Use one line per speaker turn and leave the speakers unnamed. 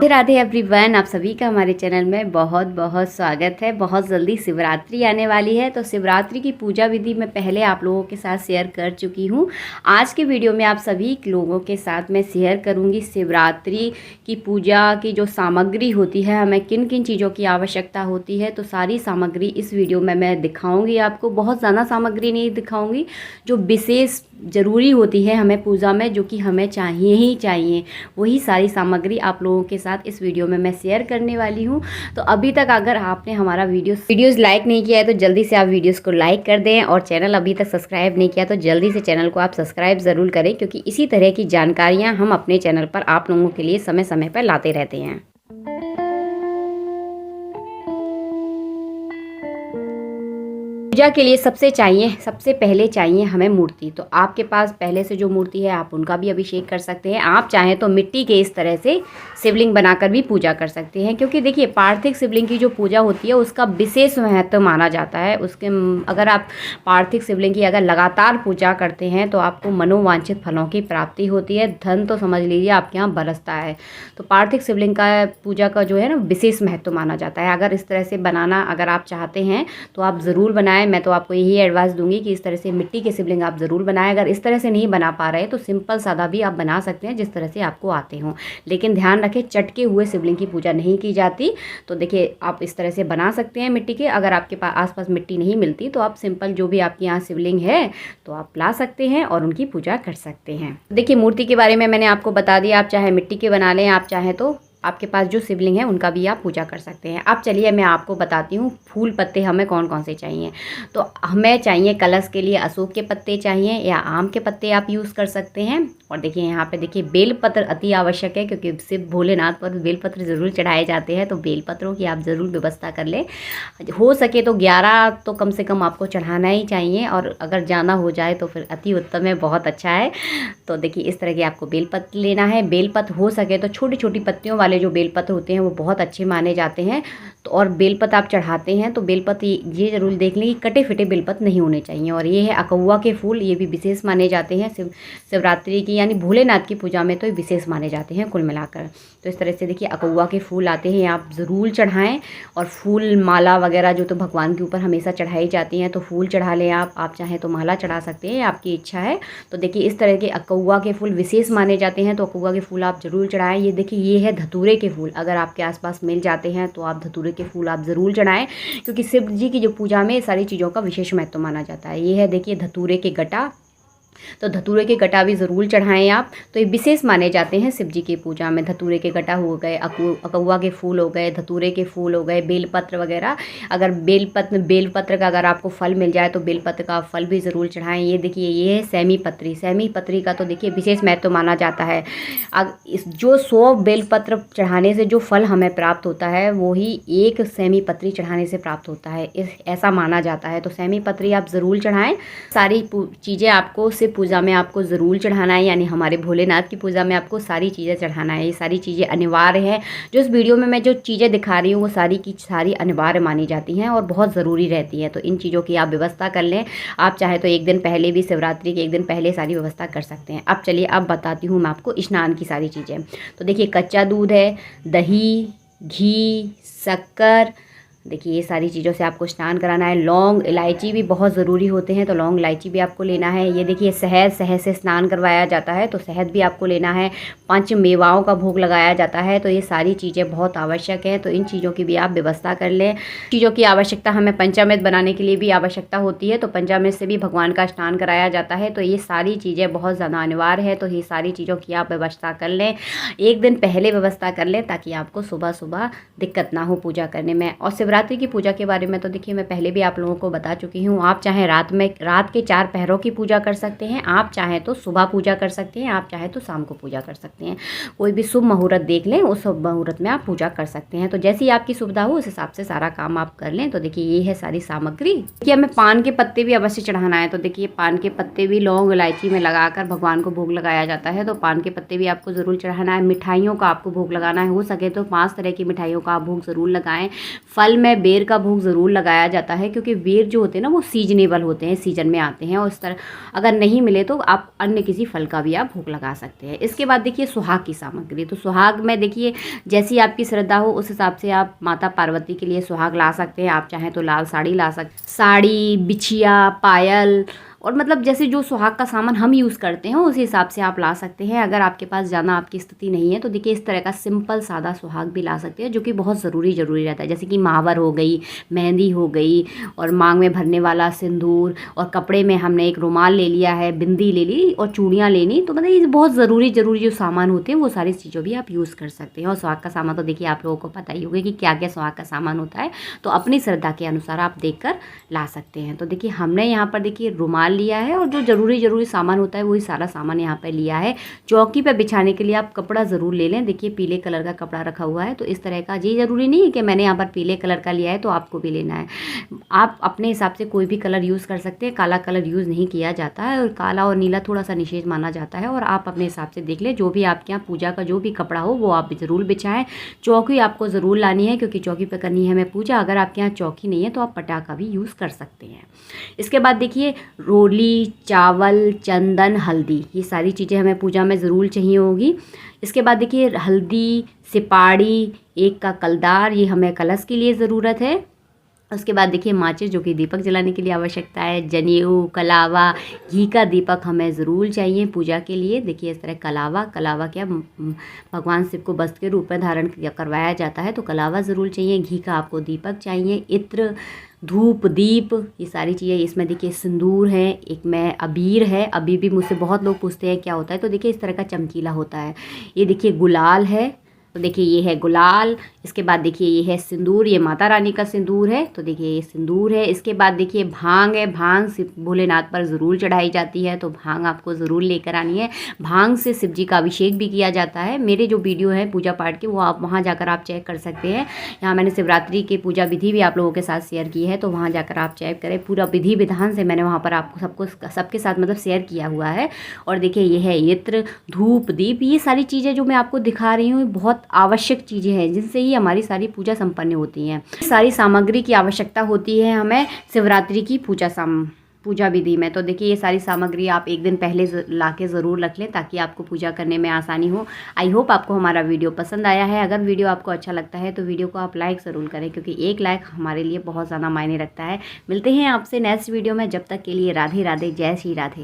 Radhe Radhe everyone, आप सभी का हमारे चैनल में बहुत बहुत स्वागत है। बहुत जल्दी शिवरात्रि आने वाली है, तो शिवरात्रि की पूजा विधि मैं पहले आप लोगों के साथ शेयर कर चुकी हूँ। आज के वीडियो में आप सभी लोगों के साथ मैं शेयर करूँगी शिवरात्रि की पूजा की जो सामग्री होती है, हमें किन किन चीज़ों की आवश्यकता होती है। तो सारी सामग्री इस वीडियो में मैं दिखाऊँगी आपको। बहुत ज़्यादा सामग्री नहीं दिखाऊँगी, जो विशेष ज़रूरी होती है हमें पूजा में, जो कि हमें चाहिए ही चाहिए, वही सारी सामग्री आप लोगों के साथ इस वीडियो में मैं शेयर करने वाली हूँ। तो अभी तक अगर आपने हमारा वीडियोस लाइक नहीं किया है तो जल्दी से आप वीडियोस को लाइक कर दें, और चैनल अभी तक सब्सक्राइब नहीं किया तो जल्दी से चैनल को आप सब्सक्राइब ज़रूर करें, क्योंकि इसी तरह की जानकारियाँ हम अपने चैनल पर आप लोगों के लिए समय समय पर लाते रहते हैं। पूजा के लिए सबसे पहले चाहिए हमें मूर्ति। तो आपके पास पहले से जो मूर्ति है आप उनका भी अभिषेक कर सकते हैं। आप चाहें तो मिट्टी के इस तरह से शिवलिंग बनाकर भी पूजा कर सकते हैं, क्योंकि देखिए पार्थिव शिवलिंग की जो पूजा होती है उसका विशेष महत्व माना जाता है। अगर आप पार्थिव शिवलिंग की अगर लगातार पूजा करते हैं तो आपको मनोवांछित फलों की प्राप्ति होती है। धन तो समझ लीजिए आपके यहाँ बरसता है। तो पार्थिव शिवलिंग का पूजा का जो है ना विशेष महत्व माना जाता है। अगर इस तरह से बनाना अगर आप चाहते हैं तो आप ज़रूर बनाएं। मैं तो आपको यही एडवाइस दूंगी कि इस तरह से मिट्टी के शिवलिंग आप ज़रूर बनाएं। अगर इस तरह से नहीं बना पा रहे तो सिंपल सादा भी आप बना सकते हैं, जिस तरह से आपको आते हों। लेकिन ध्यान रखें, चटके हुए शिवलिंग की पूजा नहीं की जाती। तो देखिए आप इस तरह से बना सकते हैं मिट्टी के। अगर आपके पास आसपास मिट्टी नहीं मिलती तो आप सिंपल जो भी आपके यहाँ शिवलिंग है तो आप ला सकते हैं और उनकी पूजा कर सकते हैं। देखिए मूर्ति के बारे में मैंने आपको बता दिया। आप चाहे मिट्टी के बना लें, आप चाहे तो आपके पास जो शिवलिंग है उनका भी आप पूजा कर सकते हैं। अब चलिए मैं आपको बताती हूँ फूल पत्ते हमें कौन कौन से चाहिए। तो हमें चाहिए कलश के लिए अशोक के पत्ते चाहिए, या आम के पत्ते आप यूज़ कर सकते हैं। और देखिए यहाँ पे देखिए बेलपत्र अति आवश्यक है, क्योंकि शिव भोलेनाथ पर बेलपत्र ज़रूर चढ़ाए जाते हैं। तो बेलपत्रों की आप ज़रूर व्यवस्था कर लें। हो सके तो 11 तो कम से कम आपको चढ़ाना ही चाहिए, और अगर ज़्यादा हो जाए तो फिर अति उत्तम है, बहुत अच्छा है। तो देखिए इस तरह के आपको बेलपत्र लेना है। बेलपत्र हो सके तो छोटी छोटी पत्तियों वाले जो बेलपत्र होते हैं वो बहुत अच्छे माने जाते हैं। तो और बेलपत्र आप चढ़ाते हैं तो बेलपत्र ये जरूर देख लें कि कटे फिटे बेलपत्र नहीं होने चाहिए। और ये है अकौवा के फूल, ये भी विशेष माने जाते हैं शिवरात्रि की यानी भोलेनाथ की पूजा में, तो ये विशेष माने जाते हैं कुल मिलाकर। तो इस तरह से देखिए अकौवा के फूल आते हैं, आप ज़रूर चढ़ाएं। और फूल माला वगैरह जो तो भगवान के ऊपर हमेशा चढ़ाई जाती हैं, तो फूल चढ़ा लें आप चाहें तो माला चढ़ा सकते हैं, आपकी इच्छा है। तो देखिए इस तरह के अकौवा के फूल विशेष माने जाते हैं, तो अकौवा के फूल आप ज़रूर चढ़ाएं। ये देखिए ये है धतूरे के फूल, अगर आपके आसपास मिल जाते हैं तो आप धतूरे के फूल आप ज़रूर चढ़ाएं, क्योंकि शिव जी की जो पूजा में सारी चीज़ों का विशेष महत्व माना जाता है। ये है देखिए धतूरे के गटा, तो धतूरे के गटा भी ज़रूर चढ़ाएं आप। तो ये विशेष माने जाते हैं शिव जी की पूजा में। धतूरे के गटा हो गए, अकौवा के फूल हो गए, धतूरे के फूल हो गए, बेलपत्र वगैरह। अगर बेलपत्र का अगर आपको फल मिल जाए तो बेलपत्र का फल भी ज़रूर चढ़ाएं। ये देखिए ये है सेमी पत्री का तो देखिए विशेष महत्व माना जाता है। जो 100 बेलपत्र चढ़ाने से जो फल हमें प्राप्त होता है वही एक सेमी पत्री चढ़ाने से प्राप्त होता है, ऐसा माना जाता है। तो सेमी पत्री आप ज़रूर चढ़ाएं। सारी चीज़ें आपको पूजा में आपको ज़रूर चढ़ाना है, यानी हमारे भोलेनाथ की पूजा में आपको सारी चीज़ें चढ़ाना है। ये सारी चीज़ें अनिवार्य है। जो इस वीडियो में मैं जो चीज़ें दिखा रही हूँ वो सारी की सारी अनिवार्य मानी जाती हैं और बहुत ज़रूरी रहती हैं। तो इन चीज़ों की आप व्यवस्था कर लें। आप चाहे तो एक दिन पहले भी, शिवरात्रि के एक दिन पहले सारी व्यवस्था कर सकते हैं। अब चलिए अब बताती हूँ मैं आपको स्नान की सारी चीज़ें। तो देखिए कच्चा दूध है, दही, घी, शक्कर, देखिए ये सारी चीज़ों से आपको स्नान कराना है। लौंग इलायची भी बहुत ज़रूरी होते हैं, तो लौंग इलायची भी आपको लेना है। ये देखिए शहद से स्नान करवाया जाता है, तो शहद भी आपको लेना है। 5 मेवाओं का भोग लगाया जाता है। तो ये सारी चीज़ें बहुत आवश्यक है, तो इन चीज़ों की भी आप व्यवस्था कर लें। चीज़ों की आवश्यकता हमें पंचामृत बनाने के लिए भी आवश्यकता होती है, तो पंचामृत से भी भगवान का स्नान कराया जाता है। तो ये सारी चीज़ें बहुत ज़्यादा अनिवार्य है, तो ये सारी चीज़ों की आप व्यवस्था कर लें। एक दिन पहले व्यवस्था कर लें ताकि आपको सुबह सुबह दिक्कत ना हो पूजा करने में। और शिवरात्रि की पूजा के बारे में तो देखिए मैं पहले भी आप लोगों को बता चुकी हूँ। आप चाहे रात के 4 पहरों की पूजा कर सकते हैं, आप चाहे तो सुबह पूजा कर सकते हैं, आप चाहे तो शाम को पूजा कर सकते हैं। कोई भी शुभ मुहूर्त देख लें, उस शुभ मुहूर्त में आप पूजा कर सकते हैं। तो जैसी आपकी सुविधा हो उस हिसाब से सारा काम आप कर लें। तो देखिए ये है सारी सामग्री। देखिए हमें पान के पत्ते भी अवश्य चढ़ाना है, तो देखिए पान के पत्ते भी लौंग इलायची में लगाकर भगवान को भोग लगाया जाता है। तो पान के पत्ते भी आपको ज़रूर चढ़ाना है। मिठाइयों का आपको भोग लगाना है, हो सके तो 5 तरह की मिठाइयों का आप भोग ज़रूर लगाएं। फल में बेर का भोग ज़रूर लगाया जाता है, क्योंकि बेर जो होते हैं ना वो सीजनेबल होते हैं, सीजन में आते हैं। और इस तरह अगर नहीं मिले तो आप अन्य किसी फल का भी आप भोग लगा सकते हैं। इसके बाद देखिए सुहाग की सामग्री। तो सुहाग में देखिए जैसी आपकी श्रद्धा हो उस हिसाब से आप माता पार्वती के लिए सुहाग ला सकते हैं। आप चाहें तो लाल साड़ी ला सकते, साड़ी, बिछिया, पायल, और मतलब जैसे जो सुहाग का सामान हम यूज़ करते हैं उसी हिसाब से आप ला सकते हैं। अगर आपके पास ज़्यादा आपकी स्थिति नहीं है तो देखिए इस तरह का सिंपल सादा सुहाग भी ला सकते हैं, जो कि बहुत ज़रूरी रहता है। जैसे कि महावर हो गई, मेहंदी हो गई, और मांग में भरने वाला सिंदूर, और कपड़े में हमने एक रुमाल ले लिया है, बिंदी ले ली और चूड़ियाँ लेनी। तो मतलब ये बहुत ज़रूरी जो सामान होते हैं वो सारी चीज़ों भी आप यूज़ कर सकते हैं। और सुहाग का सामान तो देखिए आप लोगों को पता ही होगा कि क्या क्या सुहाग का सामान होता है, तो अपनी श्रद्धा के अनुसार आप देख कर ला सकते हैं। तो देखिए हमने यहाँ पर देखिए रुमाल लिया है, और जो ज़रूरी सामान होता है वही सारा सामान यहाँ पर लिया है। चौकी पे बिछाने के लिए आप कपड़ा ज़रूर ले लें। देखिए पीले कलर का कपड़ा रखा हुआ है, तो इस तरह का, ये ज़रूरी नहीं है कि मैंने यहाँ पर पीले कलर का लिया है तो आपको भी लेना है। आप अपने हिसाब से कोई भी कलर यूज़ कर सकते हैं। काला कलर यूज़ नहीं किया जाता है, और काला और नीला थोड़ा सा निषेध माना जाता है। और आप अपने हिसाब से देख लें, जो भी आपके यहाँ पूजा का जो भी कपड़ा हो वो आप ज़रूर बिछाएं। चौकी आपको ज़रूर लानी है, क्योंकि चौकी पर करनी है हमें पूजा। अगर आपके यहाँ चौकी नहीं है तो आप पटाखा भी यूज़ कर सकते हैं। इसके बाद देखिए रोली, चावल, चंदन, हल्दी, ये सारी चीज़ें हमें पूजा में ज़रूर चाहिए होगी। इसके बाद देखिए हल्दी, सिपाड़ी, एक का कलदार, ये हमें कलश के लिए ज़रूरत है। उसके बाद देखिए माचिस, जो कि दीपक जलाने के लिए आवश्यकता है। जनेऊ, कलावा, घी का दीपक हमें ज़रूर चाहिए पूजा के लिए। देखिए इस तरह कलावा क्या भगवान शिव को वस्त्र के रूप में धारण करवाया जाता है, तो कलावा ज़रूर चाहिए। घी का आपको दीपक चाहिए, इत्र, धूप, दीप, ये सारी चीज़ें। इसमें देखिए सिंदूर है, एक में अबीर है। अबीर भी मुझसे बहुत लोग पूछते हैं क्या होता है, तो देखिए इस तरह का चमकीला होता है। ये देखिए गुलाल है, तो देखिए ये है गुलाल। इसके बाद देखिए ये है सिंदूर, ये माता रानी का सिंदूर है, तो देखिए ये सिंदूर है। इसके बाद देखिए भांग है। भांग शिव भोलेनाथ पर ज़रूर चढ़ाई जाती है, तो भांग आपको ज़रूर लेकर आनी है। भांग से शिव जी का अभिषेक भी किया जाता है। मेरे जो वीडियो है पूजा पाठ के वो आप वहाँ जाकर आप चेक कर सकते हैं। यहाँ मैंने शिवरात्रि की पूजा विधि भी आप लोगों के साथ शेयर की है, तो वहाँ जाकर आप चेक करें। पूरा विधि विधान से मैंने वहाँ पर आपको सबके साथ मतलब शेयर किया हुआ है। और देखिए ये है इत्र, धूप, दीप, ये सारी चीज़ें जो मैं आपको दिखा रही हूँ बहुत आवश्यक चीज़ें हैं, जिनसे ही हमारी सारी पूजा संपन्न होती हैं। सारी सामग्री की आवश्यकता होती है हमें शिवरात्रि की पूजा विधि में। तो देखिए ये सारी सामग्री आप एक दिन पहले ला के ज़रूर रख लें, ताकि आपको पूजा करने में आसानी हो। आई होप आपको हमारा वीडियो पसंद आया है। अगर वीडियो आपको अच्छा लगता है तो वीडियो को आप लाइक ज़रूर करें, क्योंकि एक लाइक हमारे लिए बहुत ज़्यादा मायने रखता है। मिलते हैं आपसे नेक्स्ट वीडियो में, जब तक के लिए राधे राधे, जय श्री राधे।